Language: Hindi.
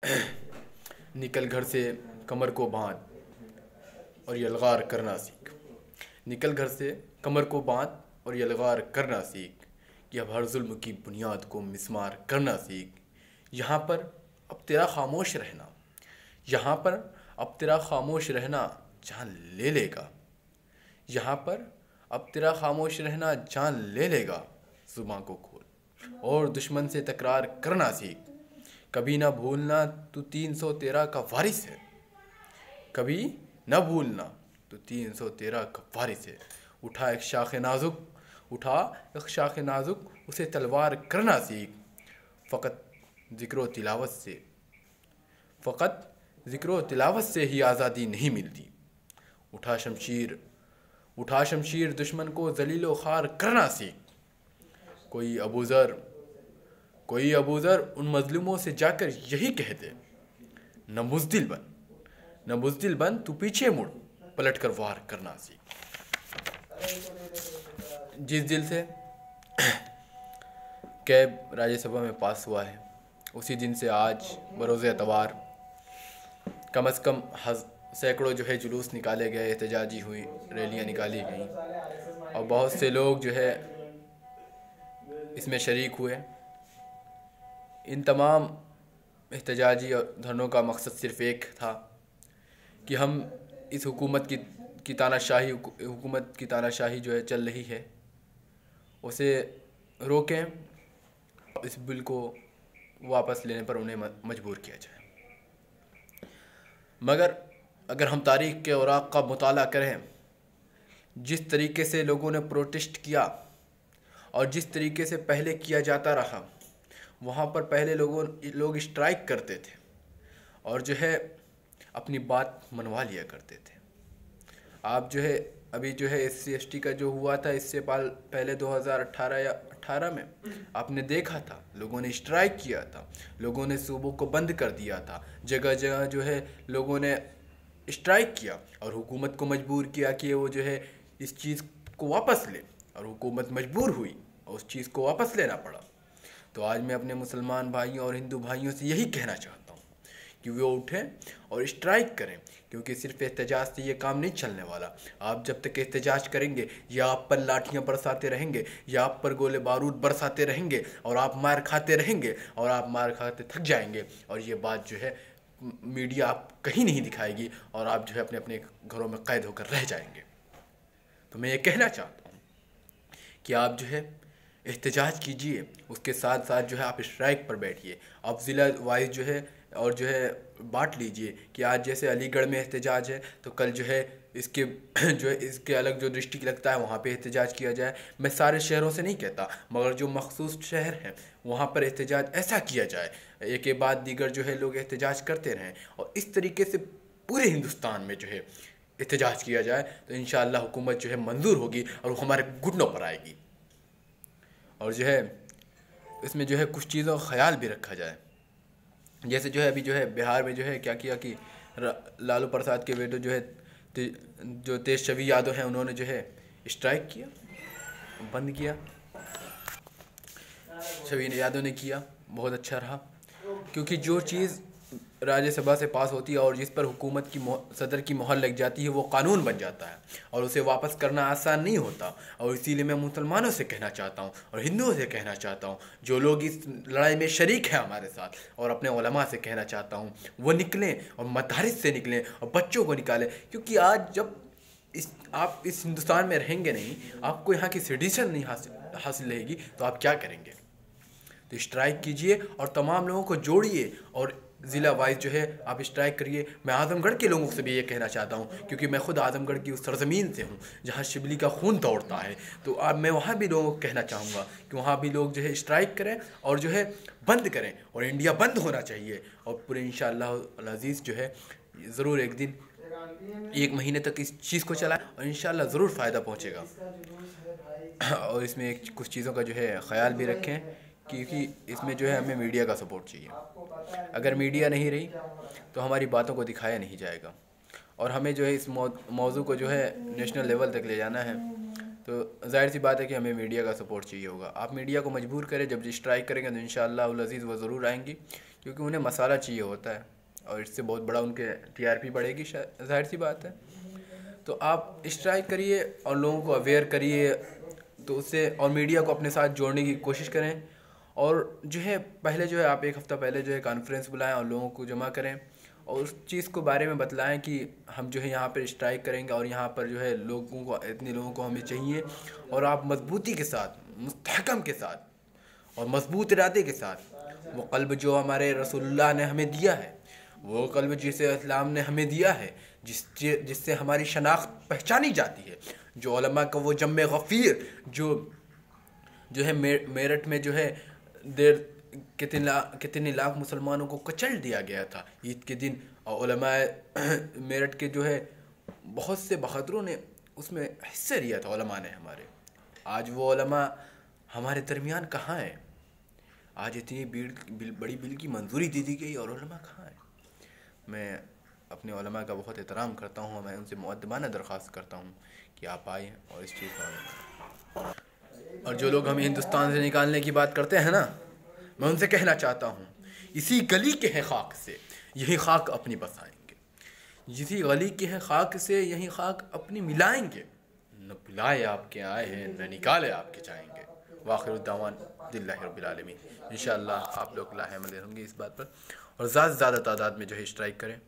निकल घर से कमर को बांध और यलगार करना सीख। निकल घर से कमर को बांध और यलगार करना सीख कि अब हर जुल्म की बुनियाद को मिस्मार करना सीख। यहाँ पर अब तेरा खामोश रहना, यहाँ पर अब तेरा खामोश रहना जान ले लेगा। यहाँ पर अब तेरा खामोश रहना जान ले लेगा। जुबान को खोल और दुश्मन से तकरार करना सीख। कभी ना भूलना तू 313 का वारिस है। कभी न भूलना तो 313 का वारिस है। उठा एक शाख नाजुक उसे तलवार करना सीख। फ़कत ज़िक्रो तिलावत से ही आज़ादी नहीं मिलती। उठा शमशीर दुश्मन को ज़लीलो ख़ार करना सीख। कोई अबूज़र उन मज़लूमों से जाकर यही कह दे, न बुज़दिल बन तू पीछे मुड़, पलट कर वार करना सीख। जिस दिल से कैब राज्यसभा में पास हुआ है, उसी दिन से आज बरोज़ एतवार कम अज़ कम सैकड़ों जो है जुलूस निकाले गए, एहतजाजी हुई, रैलियां निकाली गईं और बहुत से लोग जो है इसमें शरीक हुए। इन तमाम एहतजाजी और धरनों का मकसद सिर्फ़ एक था कि हम इस हुकूमत की तानाशाही जो है चल रही है उसे रोकें, इस बिल को वापस लेने पर उन्हें मजबूर किया जाए। मगर अगर हम तारीख़ के औराक़ का मुताला करें, जिस तरीके से लोगों ने प्रोटेस्ट किया और जिस तरीके से पहले किया जाता रहा, वहाँ पर पहले लोग स्ट्राइक करते थे और जो है अपनी बात मनवा लिया करते थे। आप जो है अभी जो है SC/ST का जो हुआ था, इससे पहले 2018 या 18 में आपने देखा था, लोगों ने स्ट्राइक किया था, लोगों ने सूबों को बंद कर दिया था, जगह जगह जो है लोगों ने स्ट्राइक किया और हुकूमत को मजबूर किया कि वो जो है इस चीज़ को वापस ले, और हुकूमत मजबूर हुई और उस चीज़ को वापस लेना पड़ा। तो आज मैं अपने मुसलमान भाइयों और हिंदू भाइयों से यही कहना चाहता हूँ कि वो उठें और स्ट्राइक करें, क्योंकि सिर्फ एहतजाज से ये काम नहीं चलने वाला। आप जब तक एहतजाज करेंगे या आप पर लाठियाँ बरसाते रहेंगे या आप पर गोले बारूद बरसाते रहेंगे और आप मार खाते रहेंगे और आप मार खाते थक जाएंगे और ये बात जो है मीडिया आप कहीं नहीं दिखाएगी और आप जो है अपने अपने घरों में कैद होकर रह जाएंगे। तो मैं ये कहना चाहता हूँ कि आप जो है एहतजाज कीजिए, उसके साथ साथ जो है आप स्ट्राइक पर बैठिए। आप ज़िला वाइज जो है और जो है बांट लीजिए कि आज जैसे अलीगढ़ में एहतजाज है तो कल जो है इसके जो है इसके अलग जो डिस्ट्रिक्ट लगता है वहाँ पे एहतजाज किया जाए। मैं सारे शहरों से नहीं कहता, मगर जो मखसूस शहर हैं वहाँ पर एहतजाज ऐसा किया जाए, एक के बाद दीगर जो है लोग एहतजाज करते रहें और इस तरीके से पूरे हिंदुस्तान में जो है एहतजाज किया जाए तो इंशाअल्लाह हुकूमत जो है मंजूर होगी और वो हमारे घुटनों पर आएगी। और जो है इसमें जो है कुछ चीज़ों का ख्याल भी रखा जाए, जैसे जो है अभी जो है बिहार में जो है क्या किया कि लालू प्रसाद के बेटे जो है जो तेजस्वी यादव हैं, उन्होंने जो है स्ट्राइक किया, बंद किया। छवि यादव ने किया, बहुत अच्छा रहा, क्योंकि जो चीज़ राज्यसभा से पास होती है और जिस पर हुकूमत की सदर की मोहर लग जाती है वो कानून बन जाता है और उसे वापस करना आसान नहीं होता। और इसीलिए मैं मुसलमानों से कहना चाहता हूँ और हिंदुओं से कहना चाहता हूँ, जो लोग इस लड़ाई में शरीक हैं हमारे साथ, और अपने उलमा से कहना चाहता हूँ वो निकलें और मदारिस से निकलें और बच्चों को निकालें। क्योंकि आज जब आप इस हिंदुस्तान में रहेंगे नहीं, आपको यहाँ की सिटीजन नहीं हासिल रहेगी, तो आप क्या करेंगे? तो स्ट्राइक कीजिए और तमाम लोगों को जोड़िए और ज़िला वाइज जो है आप स्ट्राइक करिए। मैं आज़मगढ़ के लोगों से भी ये कहना चाहता हूँ, क्योंकि मैं खुद आज़मगढ़ की उस सरज़मीन से हूँ जहाँ शिबली का खून दौड़ता है। तो अब मैं वहाँ भी लोगों को कहना चाहूँगा कि वहाँ भी लोग जो है स्ट्राइक करें और जो है बंद करें, और इंडिया बंद होना चाहिए। और पूरे इंशाअल्लाह अज़ीज़ जो है ज़रूर एक दिन 1 महीने तक इस चीज़ को चलाएं और इंशाअल्लाह ज़रूर फ़ायदा पहुँचेगा। और इसमें कुछ चीज़ों का जो है ख़याल भी रखें, क्योंकि इसमें जो है हमें मीडिया का सपोर्ट चाहिए। अगर मीडिया नहीं रही तो हमारी बातों को दिखाया नहीं जाएगा, और हमें जो है इस मौजू को जो है नेशनल लेवल तक ले जाना है, तो ज़ाहिर सी बात है कि हमें मीडिया का सपोर्ट चाहिए होगा। आप मीडिया को मजबूर करें, जब स्ट्राइक करेंगे तो इंशाअल्लाह अज़ीज़ वो ज़रूर आएंगी, क्योंकि उन्हें मसाला चाहिए होता है और इससे बहुत बड़ा उनके टीआरपी बढ़ेगी, जाहिर सी बात है। तो आप स्ट्राइक करिए और लोगों को अवेयर करिए, तो उससे और मीडिया को अपने साथ जोड़ने की कोशिश करें। और जो है पहले जो है आप एक हफ़्ता पहले जो है कॉन्फ्रेंस बुलाएं और लोगों को जमा करें और उस चीज़ को बारे में बतलाएं कि हम जो है यहाँ पर स्ट्राइक करेंगे और यहाँ पर जो है लोगों को, इतने लोगों को हमें चाहिए। और आप मजबूती के साथ, मुस्तहकम के साथ और मजबूत इरादे के साथ वो क़ल्ब जो हमारे रसूलुल्लाह ने हमें दिया है, वो क़ल्ब जिसे इस्लाम ने हमें दिया है, जिससे हमारी शनाख्त पहचानी जाती है, जो उलमा का वो जम्मे गफ़ीर जो है मेरठ में जो है कितने लाख मुसलमानों को कचल दिया गया था ईद के दिन। और उलमा मेरठ के जो है बहुत से बहादुरों ने उसमें हिस्सा लिया था उलमा ने हमारे। आज वो उलमा हमारे दरमियान कहाँ है? आज इतनी बड़ी बिल की मंजूरी दे दी गई और उलमा कहाँ है? मैं अपने उलमा का बहुत एहतराम करता हूँ, मैं उनसे मुअद्दबाना दरख्वास्त करता हूँ कि आप आए और इस चीज़ का। और जो लोग हमें हिंदुस्तान से निकालने की बात करते हैं ना, मैं उनसे कहना चाहता हूँ, इसी गली के हैं खाक से यही खाक अपनी बसाएंगे, इसी गली के हैं खाक से यही खाक अपनी मिलाएंगे, न बुलाए आपके आए हैं न निकाले आपके जाएंगे। वाखिरुद्दावान अल्हम्दुलिल्लाहि रब्बिल आलमीन। इंशाअल्लाह आप लोग लाहेमंद होंगे इस बात पर और ज़्यादा से ज़्यादा तादाद में जो है स्ट्राइक करें।